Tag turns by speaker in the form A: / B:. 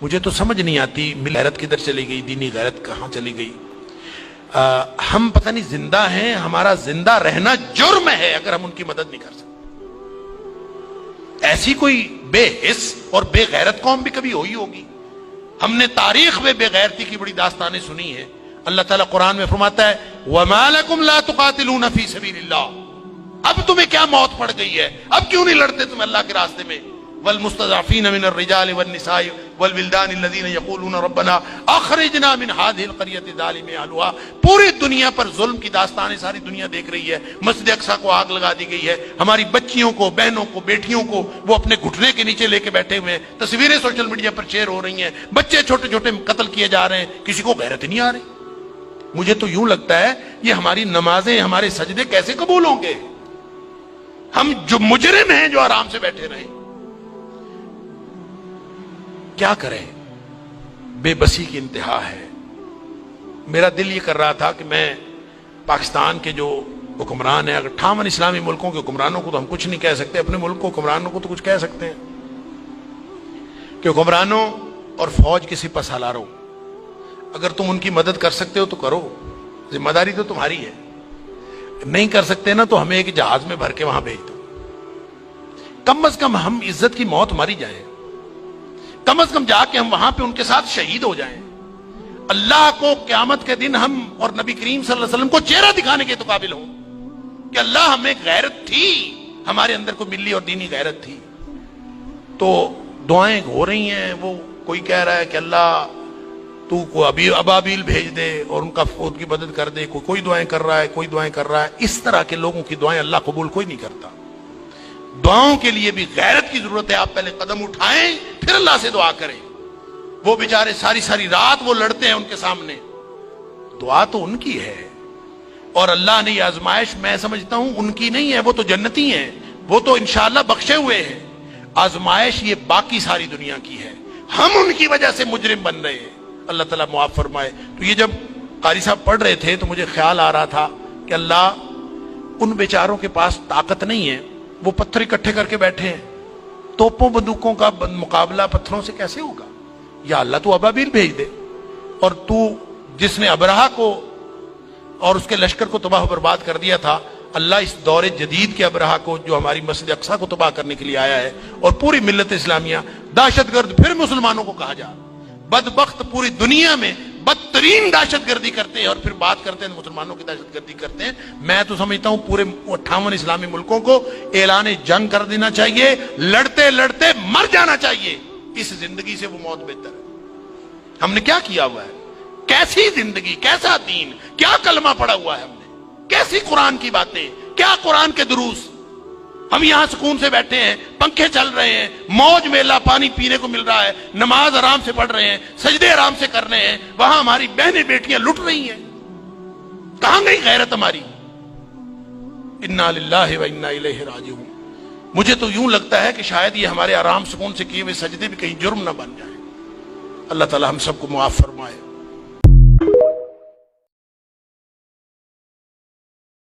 A: مجھے تو سمجھ نہیں آتی غیرت کدھر چلی گئی، دینی غیرت کہاں چلی گئی۔ ہم پتہ نہیں زندہ ہیں، ہمارا زندہ رہنا جرم ہے اگر ہم ان کی مدد نہیں کر سکتے۔ ایسی کوئی بے حس اور بے غیرت قوم بھی کبھی ہوئی ہوگی؟ ہم نے تاریخ میں بے غیرتی کی بڑی داستانیں سنی ہیں۔ اللہ تعالیٰ قرآن میں فرماتا ہے وَمَا لَكُمْ لَا تُقَاتِلُونَ فِي سَبِيلِ اللَّهِ، اب تمہیں کیا موت پڑ گئی ہے، اب کیوں نہیں لڑتے تم اللہ کے راستے میں؟ والمستضعفین من الرجال والنساء والولدان الذین یقولون ربنا اخرجنا من هذه القرية الظالم اهلها۔ پوری دنیا پر ظلم کی داستانیں ساری دنیا دیکھ رہی ہے۔ مسجد اقصی کو آگ لگا دی گئی ہے، ہماری بچیوں کو، بہنوں کو، بیٹیوں کو وہ اپنے گھٹنے کے نیچے لے کے بیٹھے ہوئے ہیں، تصویریں سوشل میڈیا پر شیئر ہو رہی ہیں، بچے چھوٹے چھوٹے قتل کیے جا رہے ہیں، کسی کو غیرت نہیں آ رہی۔ مجھے تو یوں لگتا ہے یہ ہماری نمازیں، ہمارے سجدے کیسے قبول ہوں گے؟ ہم جو مجرم ہیں جو آرام سے بیٹھے رہیں، کیا کریں؟ بے بسی کی انتہا ہے۔ میرا دل یہ کر رہا تھا کہ میں پاکستان کے جو حکمران ہیں، اگر 58 اسلامی ملکوں کے حکمرانوں کو تو ہم کچھ نہیں کہہ سکتے، اپنے ملک کو حکمرانوں کو تو کچھ کہہ سکتے ہیں کہ حکمرانوں اور فوج کے سپہ سالاروں، اگر تم ان کی مدد کر سکتے ہو تو کرو، ذمہ داری تو تمہاری ہے۔ نہیں کر سکتے نا تو ہمیں ایک جہاز میں بھر کے وہاں بھیج دو، کم از کم ہم عزت کی موت ماری جائیں، کم از کم جا کے ہم وہاں پہ ان کے ساتھ شہید ہو جائیں، اللہ کو قیامت کے دن ہم اور نبی کریم صلی اللہ علیہ وسلم کو چہرہ دکھانے کے تو قابل ہوں کہ اللہ ہمیں غیرت تھی، ہمارے اندر کوئی ملی اور دینی غیرت تھی۔ تو دعائیں ہو رہی ہیں، وہ کوئی کہہ رہا ہے کہ اللہ تو کو ابابیل بھیج دے اور ان کی مدد کر دے، کوئی دعائیں کر رہا ہے، کوئی دعائیں کر رہا ہے۔ اس طرح کے لوگوں کی دعائیں اللہ قبول کوئی نہیں کرتا۔ دعاؤں کے لیے بھی غیرت کی ضرورت ہے، آپ پہلے قدم اٹھائیں پھر اللہ سے دعا کریں۔ وہ بیچارے ساری ساری رات وہ لڑتے ہیں ان کے سامنے، دعا تو ان کی ہے، اور اللہ نے یہ آزمائش میں سمجھتا ہوں ان کی نہیں ہے، وہ تو جنتی ہیں، وہ تو انشاءاللہ بخشے ہوئے ہیں۔ آزمائش یہ باقی ساری دنیا کی ہے، ہم ان کی وجہ سے مجرم بن رہے ہیں، اللہ تعالیٰ معاف فرمائے۔ تو یہ جب قاری صاحب پڑھ رہے تھے تو مجھے خیال آ رہا تھا کہ اللہ ان بیچاروں کے پاس طاقت نہیں ہے، وہ پتھر اکٹھے کر کے بیٹھے ہیں، توپوں بندوقوں کا مقابلہ پتھروں سے کیسے ہوگا؟ یا اللہ تو ابابیل بھیج دے، اور تو جس نے ابرہہ کو اور اس کے لشکر کو تباہ و برباد کر دیا تھا، اللہ اس دور جدید کے ابرہہ کو جو ہماری مسجد اقصی کو تباہ کرنے کے لیے آیا ہے اور پوری ملت اسلامیہ دہشت گرد پھر مسلمانوں کو کہا جا، بدبخت پوری دنیا میں بدترین دہشت گردی کرتے ہیں اور پھر بات کرتے ہیں مسلمانوں کی دہشت گردی کرتے ہیں۔ میں تو سمجھتا ہوں پورے 58 اسلامی ملکوں کو اعلان جنگ کر دینا چاہیے، لڑتے لڑتے مر جانا چاہیے، اس زندگی سے وہ موت بہتر ہے۔ ہم نے کیا کیا ہوا ہے؟ کیسی زندگی، کیسا دین، کیا کلمہ پڑا ہوا ہے ہم نے، کیسی قرآن کی باتیں، کیا قرآن کے دروس۔ ہم یہاں سکون سے بیٹھے ہیں، پنکھے چل رہے ہیں، موج میلہ پانی پینے کو مل رہا ہے، نماز آرام سے پڑھ رہے ہیں، سجدے آرام سے کر رہے ہیں، وہاں ہماری بہنیں بیٹیاں لٹ رہی ہیں۔ کہاں گئی غیرت ہماری؟ انا للہ و انا الیہ راجعون۔ مجھے تو یوں لگتا ہے کہ شاید یہ ہمارے آرام سکون سے کیے ہوئے سجدے بھی کہیں جرم نہ بن جائیں۔ اللہ تعالی ہم سب کو معاف فرمائے۔